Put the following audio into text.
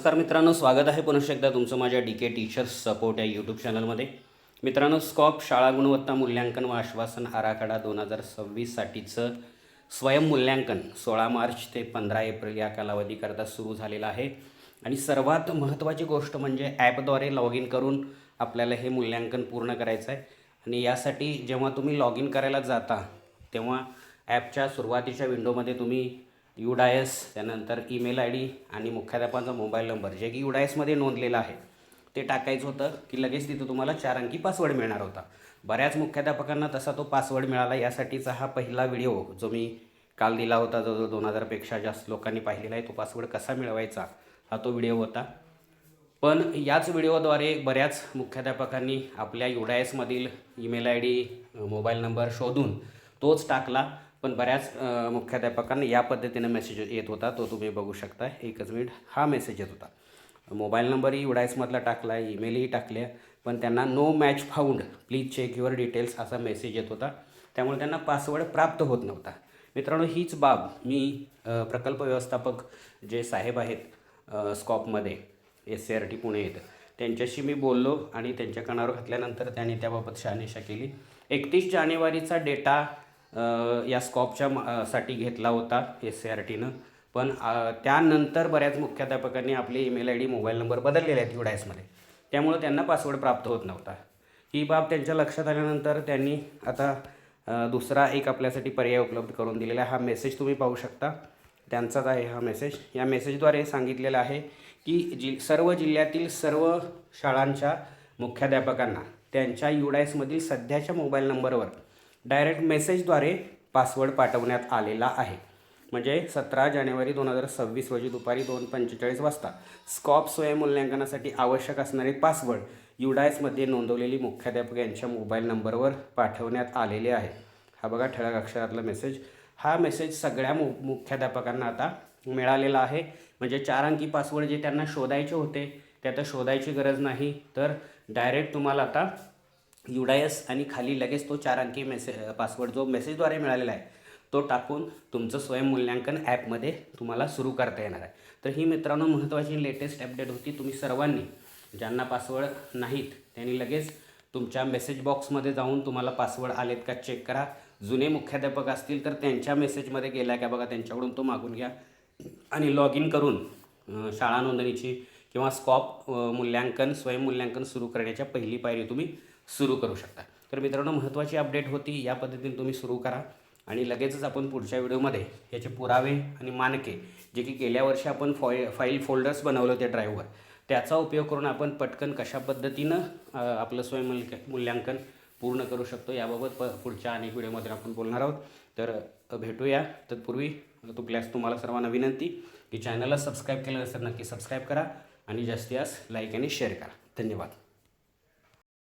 नमस्कार मित्रांनो, स्वागत आहे पुन्हा एकदा तुमचं माझ्या DK टीचर्स सपोर्ट या यूट्यूब चॅनलमध्ये. मित्रांनो, स्कॉप शाळा गुणवत्ता मूल्यांकन व आश्वासन आराखडा 2026साठीचं स्वयंमूल्यांकन 16 मार्च ते 15 एप्रिल या कालावधीकरता सुरू झालेलं आहे. आणि सर्वात महत्त्वाची गोष्ट म्हणजे ॲपद्वारे लॉग इन करून आपल्याला हे मूल्यांकन पूर्ण करायचं आहे. आणि यासाठी जेव्हा तुम्ही लॉग इन करायला जाता तेव्हा ॲपच्या सुरुवातीच्या विंडोमध्ये तुम्ही UDIS, त्यानंतर ईमेल ID आणि मुख्याध्यापकाचा मोबाईल नंबर जे की UDISमध्ये नोंदलेला आहे ते टाकायचं होतं की लगेच तिथं तुम्हाला 4 अंकी पासवर्ड मिळणार होता. बऱ्याच मुख्याध्यापकांना तसा तो पासवर्ड मिळाला. यासाठीचा हा पहिला व्हिडिओ जो मी काल दिला होता, जो 2000पेक्षा जास्त लोकांनी पाहिलेला आहे. तो पासवर्ड कसा मिळवायचा हा तो व्हिडिओ होता. पण याच व्हिडिओद्वारे बऱ्याच मुख्याध्यापकांनी आपल्या UDISमधील ईमेल ID, मोबाईल नंबर शोधून तोच टाकला. पण बऱ्याच मुख्याध्यापकांना या पद्धतीनं मेसेज येत होता, तो तुम्ही बघू शकता. एकच मिनिट, हा मेसेज येत होता. मोबाईल नंबरही UDISमधला टाकला आहे, ईमेलही टाकले, पण त्यांना no match found, please check your details असा मेसेज येत होता. त्यामुळे त्यांना पासवर्ड प्राप्त होत नव्हता. मित्रांनो, हीच बाब मी प्रकल्प व्यवस्थापक जे साहेब आहेत स्कॉपमध्ये, SCRT पुणे येतं, त्यांच्याशी मी बोललो आणि त्यांच्या कानावर घातल्यानंतर त्यांनी त्याबाबत शहानिशा केली. 31 जानेवारीचा डेटा या स्कॉपच्या साठी घेतला होता SCRTनं. पण त्यानंतर बऱ्याच मुख्याध्यापकांनी आपले ईमेल ID, मोबाईल नंबर बदललेले आहेत UDISमध्ये, त्यामुळे त्यांना पासवर्ड प्राप्त होत नव्हता. ही बाब त्यांच्या लक्षात आल्यानंतर त्यांनी आता दुसरा एक आपल्यासाठी पर्याय उपलब्ध करून दिलेला आहे. हा मेसेज तुम्ही पाहू शकता, त्यांचाच आहे हा मेसेज. या मेसेजद्वारे सांगितलेलं आहे की सर्व जिल्ह्यातील सर्व शाळांच्या मुख्याध्यापकांना त्यांच्या UDISमधील सध्याच्या मोबाईल नंबरवर डायरेक्ट मेसेजद्वारे पासवर्ड पाठवण्यात आलेला आहे. म्हणजे 17 जानेवारी 2026 रोजी दुपारी 2:45 वाजता स्कॉप स्वयंमूल्यांकनासाठी आवश्यक असणारे पासवर्ड UDISमध्ये नोंदवलेली मुख्याध्यापक यांच्या मोबाईल नंबरवर पाठवण्यात आलेले आहे. हा बघा ठळक अक्षरातला मेसेज. हा मेसेज सगळ्या मुख्याध्यापकांना आता मिळालेला आहे. म्हणजे 4 अंकी पासवर्ड जे त्यांना शोधायचे होते ते आता शोधायची गरज नाही, तर डायरेक्ट तुम्हाला आता UDIS आणि खाली लगेच तो 4 अंकी पासवर्ड जो मेसेजद्वारे मिळालेला आहे तो टाकून तुमचं स्वयंमूल्यांकन ॲपमध्ये तुम्हाला सुरू करता येणार आहे. तर ही मित्रांनो महत्त्वाची लेटेस्ट अपडेट होती. तुम्ही सर्वांनी, ज्यांना पासवर्ड नाहीत त्यांनी लगेच तुमच्या मेसेज बॉक्समध्ये जाऊन तुम्हाला पासवर्ड आलेत का चेक करा. जुने मुख्याध्यापक असतील तर त्यांच्या मेसेजमध्ये गेला का बघा, त्यांच्याकडून तो मागून घ्या आणि लॉग इन करून शाळा नोंदणीची किंवा स्कॉप स्वयंमूल्यांकन सुरू करण्याच्या पहिली पायरी तुम्ही सुरू करू शकता. तर मित्रांनो, महत्त्वाची अपडेट होती. या पद्धतीने तुम्ही सुरू करा आणि लगेचच आपण पुढच्या व्हिडिओमध्ये याचे पुरावे आणि मानके जे की गेल्या वर्षी आपण फाईल फोल्डर्स बनवले होते ड्राईव्हवर, त्याचा उपयोग करून आपण पटकन कशा पद्धतीनं आपलं स्वयंमूल्यांकन पूर्ण करू शकतो याबाबत पुढच्या अनेक व्हिडिओमध्ये आपण बोलणार आहोत. तर भेटूया. तत्पूर्वी तुम्हाला सर्वांना विनंती की चॅनलला सबस्क्राईब केलं नसेल नक्की सबस्क्राईब करा आणि जास्तीत जास्त लाईक आणि शेअर करा. धन्यवाद.